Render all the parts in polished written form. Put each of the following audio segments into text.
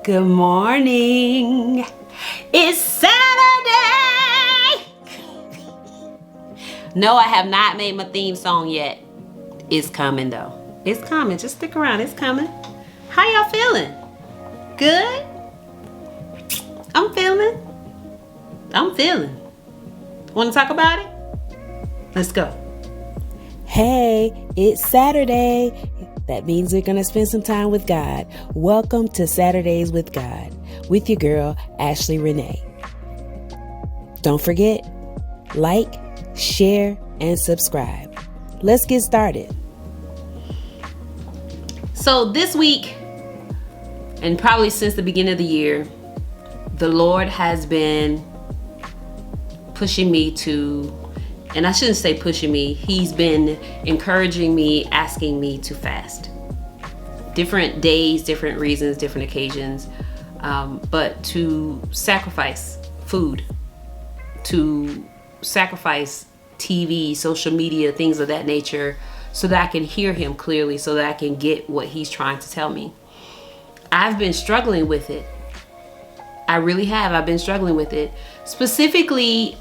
Good morning. It's Saturday. No, I have not made my theme song yet. It's coming though. It's coming. Just stick around. It's coming. How y'all feeling? Good? I'm feeling. Want to talk about it? Let's go. Hey, it's Saturday. That means we're going to spend some time with God. Welcome to Saturdays with God with your girl, Ashlea Renee. Don't forget, like, share, and subscribe. Let's get started. So this week, and probably since the beginning of the year, the Lord has been pushing me to, and I shouldn't say pushing me, He's been encouraging me, asking me to fast. Different days, different reasons, different occasions, but to sacrifice food, to sacrifice TV, social media, things of that nature, so that I can hear Him clearly, so that I can get what He's trying to tell me. I've been struggling with it. I really have. I've been struggling with it. Specifically,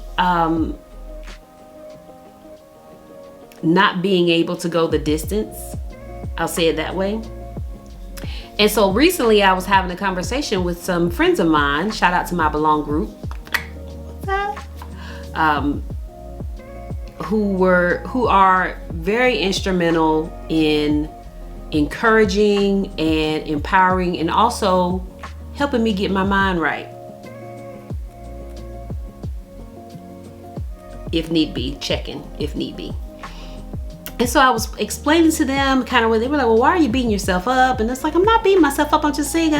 not being able to go the distance. I'll say it that way. And so recently I was having a conversation with some friends of mine. Shout out to my Belong group. What's up? Who are very instrumental in encouraging and empowering and also helping me get my mind right. If need be, checking if need be. And so I was explaining to them kind of where they were like, well, why are you beating yourself up? And it's like, I'm not beating myself up. I'm just saying,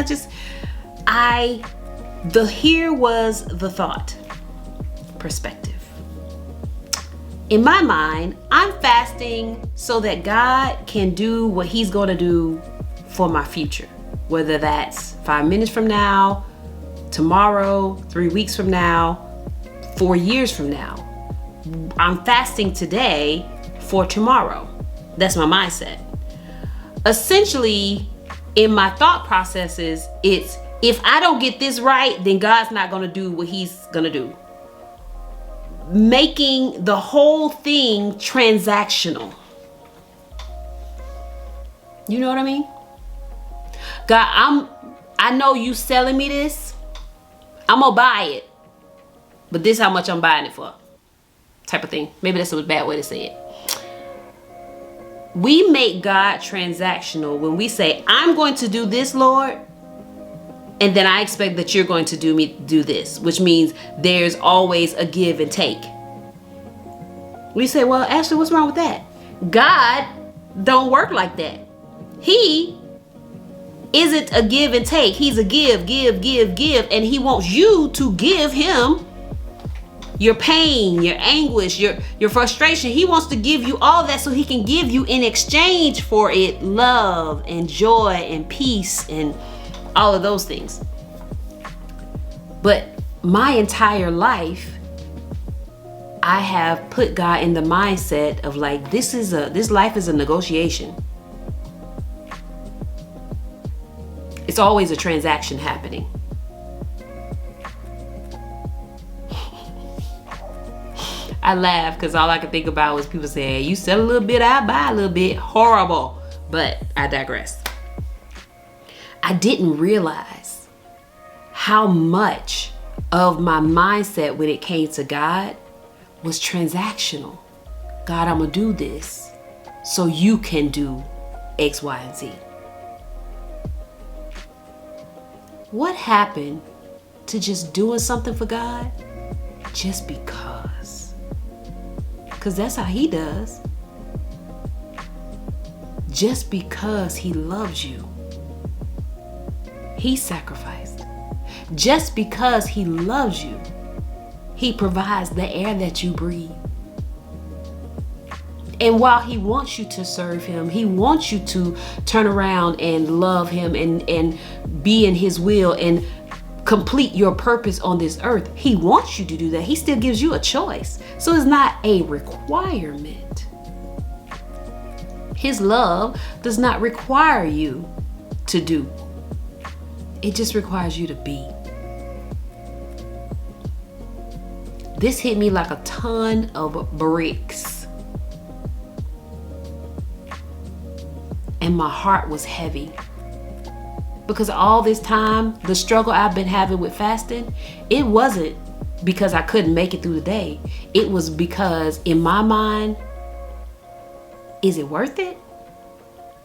here was the thought, perspective. In my mind, I'm fasting so that God can do what He's going to do for my future. Whether that's 5 minutes from now, tomorrow, 3 weeks from now, 4 years from now. I'm fasting today for tomorrow. That's my mindset. Essentially, in my thought processes, it's if I don't get this right, then God's not going to do what He's going to do. Making the whole thing transactional. You know what I mean? God, I know you selling me this. I'm gonna buy it. But this is how much I'm buying it for. Type of thing. Maybe that's a bad way to say it. We make God transactional when we say, I'm going to do this, Lord, and then I expect that you're going to do this, which means there's always a give and take. We say, well, Ashlea, what's wrong with that? God don't work like that. He isn't a give and take. He's a give, and He wants you to give Him your pain, your anguish, your frustration. He wants to give you all that so He can give you in exchange for it love and joy and peace and all of those things. But my entire life, I have put God in the mindset of like, this life is a negotiation. It's always a transaction happening. I laugh because all I could think about was people saying, you sell a little bit, I buy a little bit. Horrible. But I digress. I didn't realize how much of my mindset when it came to God was transactional. God, I'm going to do this so you can do X, Y, and Z. What happened to just doing something for God just because? Because that's how He does. Just because He loves you, He sacrificed. Just because He loves you, He provides the air that you breathe. And while He wants you to serve Him, He wants you to turn around and love Him and be in His will and complete your purpose on this earth. He wants you to do that. He still gives you a choice. So it's not a requirement. His love does not require you to do. It just requires you to be. This hit me like a ton of bricks. And my heart was heavy. Because all this time, the struggle I've been having with fasting, it wasn't because I couldn't make it through the day. It was because in my mind, is it worth it?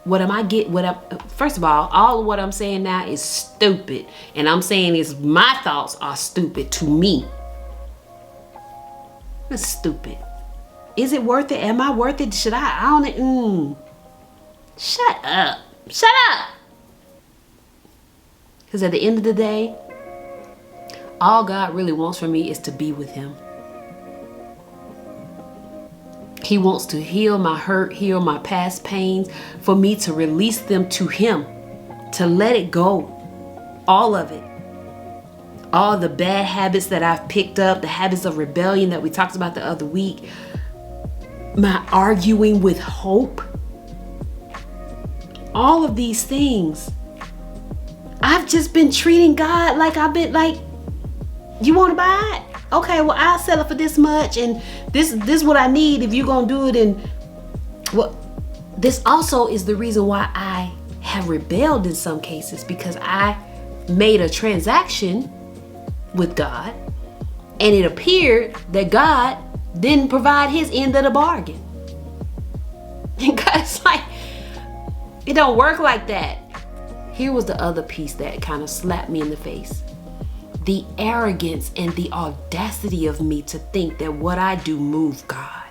First of all of what I'm saying now is stupid. And I'm saying is my thoughts are stupid to me. It's stupid. Is it worth it? Am I worth it? Should I own it? Shut up. Shut up. Because at the end of the day, all God really wants from me is to be with him. He wants to heal my hurt, heal my past pains, for me to release them to him, to let it go. All of it. All the bad habits that I've picked up, the habits of rebellion that we talked about the other week, my arguing with hope, all of these things. I've just been treating God like you want to buy it? Okay, well, I'll sell it for this much, and this is what I need if you're going to do it. And this also is the reason why I have rebelled in some cases, because I made a transaction with God, and it appeared that God didn't provide his end of the bargain. And God's like, it don't work like that. Here was the other piece that kind of slapped me in the face. The arrogance and the audacity of me to think that what I do move God.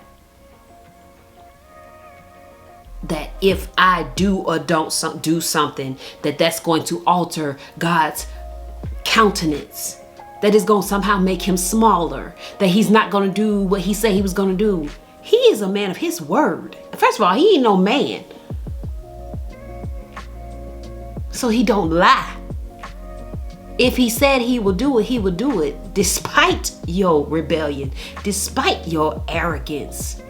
That if I do or don't do something, that's going to alter God's countenance. That is going to somehow make him smaller. That he's not going to do what he said he was going to do. He is a man of his word. First of all, he ain't no man. So he don't lie. If he said he would do it, he would do it, despite your rebellion, despite your arrogance.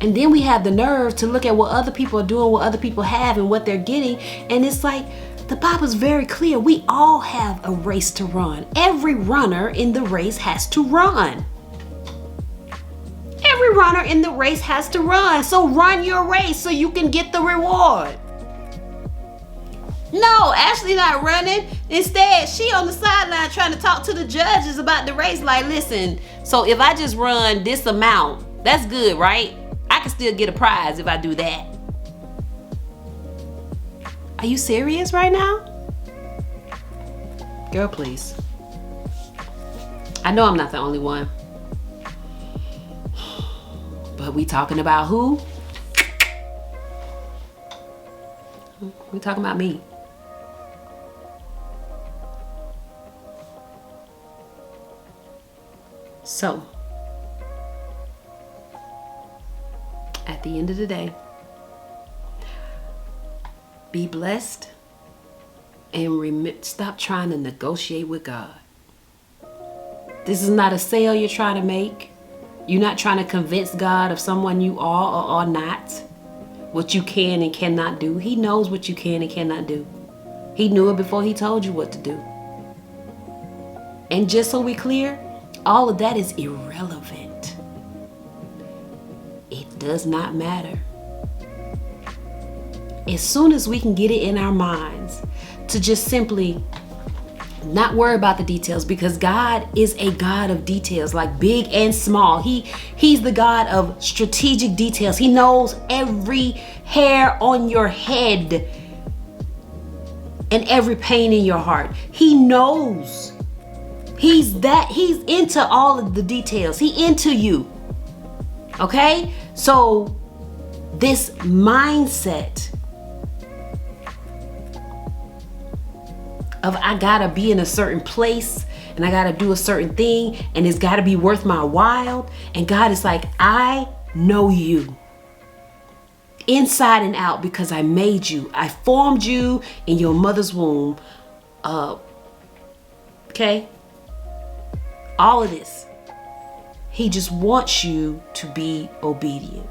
And then we have the nerve to look at what other people are doing, what other people have, and what they're getting. And it's like, the Bible's very clear. We all have a race to run. Every runner in the race has to run. Every runner in the race has to run. So run your race so you can get the reward. No, Ashlea not running. Instead, she on the sideline trying to talk to the judges about the race. Like, listen, so if I just run this amount, that's good, right? I can still get a prize if I do that. Are you serious right now? Girl, please. I know I'm not the only one. But we talking about who? We talking about me. So, at the end of the day, be blessed and stop trying to negotiate with God. This is not a sale you're trying to make. You're not trying to convince God of someone you are or are not, what you can and cannot do. He knows what you can and cannot do. He knew it before he told you what to do. And just so we're clear, all of that is irrelevant. It does not matter. As soon as we can get it in our minds to just simply not worry about the details, because God is a God of details, like big and small. He's the God of strategic details. He knows every hair on your head and every pain in your heart. He knows. He's into all of the details. He into you. Okay? So this mindset of I gotta be in a certain place and I gotta do a certain thing and it's gotta be worth my while. And God is like, I know you inside and out because I made you. I formed you in your mother's womb. Okay? All of this. He just wants you to be obedient.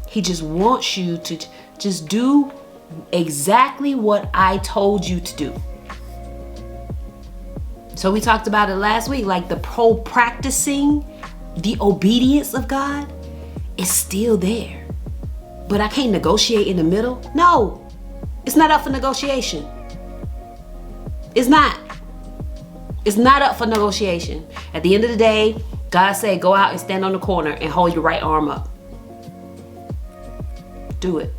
He just wants you to just do exactly what I told you to do. So we talked about it last week, like the practicing the obedience of God is still there. But I can't negotiate in the middle. No, it's not up for negotiation. It's not. It's not up for negotiation. At the end of the day, God said, go out and stand on the corner and hold your right arm up. Do it.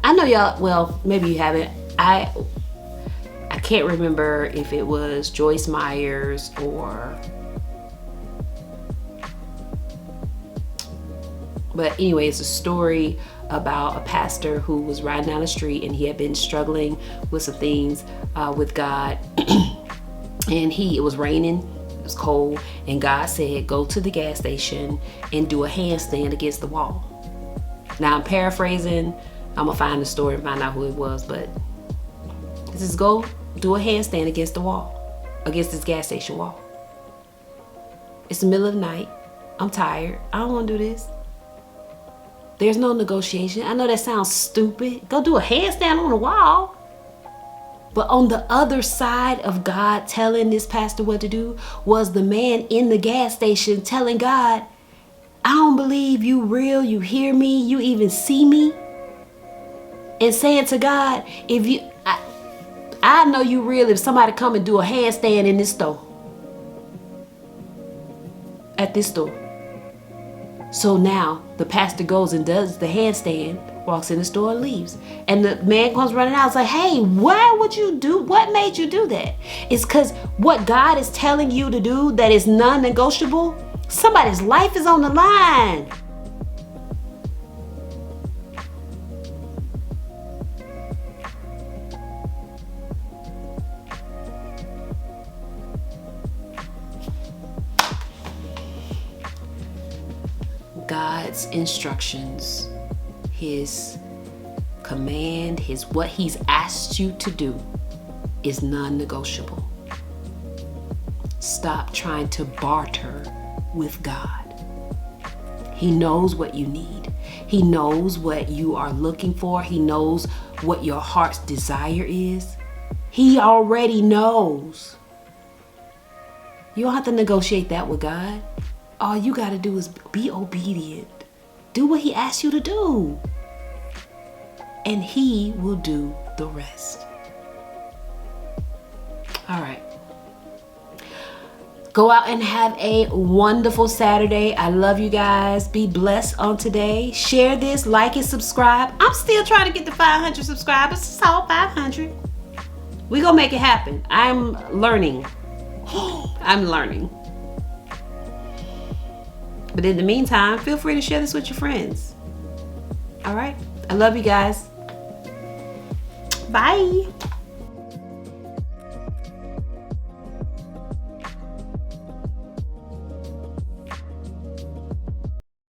I know y'all, well, maybe you haven't. I can't remember if it was Joyce Myers but anyway, it's a story about a pastor who was riding down the street and he had been struggling with some things with God. And it was raining, it was cold, and God said, go to the gas station and do a handstand against the wall. Now I'm paraphrasing. I'm gonna find the story and find out who it was, but this is go do a handstand against the wall, against this gas station wall. It's the middle of the night. I'm tired. I don't want to do this. There's no negotiation. I know that sounds stupid. Go do a handstand on the wall. But on the other side of God telling this pastor what to do was the man in the gas station telling God, I don't believe you real, you hear me, you even see me. And saying to God, I know you real if somebody come and do a handstand in this store. At this store. So now the pastor goes and does the handstand, walks in the store and leaves. And the man comes running out. It's like, hey, why would you do? What made you do that? It's because what God is telling you to do that is non-negotiable. Somebody's life is on the line. God's instructions, his command, what he's asked you to do is non-negotiable. Stop trying to barter with God. He knows what you need. He knows what you are looking for. He knows what your heart's desire is. He already knows. You don't have to negotiate that with God. All you got to do is be obedient. Do what he asks you to do. And he will do the rest. All right. Go out and have a wonderful Saturday. I love you guys. Be blessed on today. Share this, like and subscribe. I'm still trying to get to 500 subscribers. It's all 500. We're going to make it happen. I'm learning. I'm learning. But in the meantime, feel free to share this with your friends. All right. I love you guys. Bye.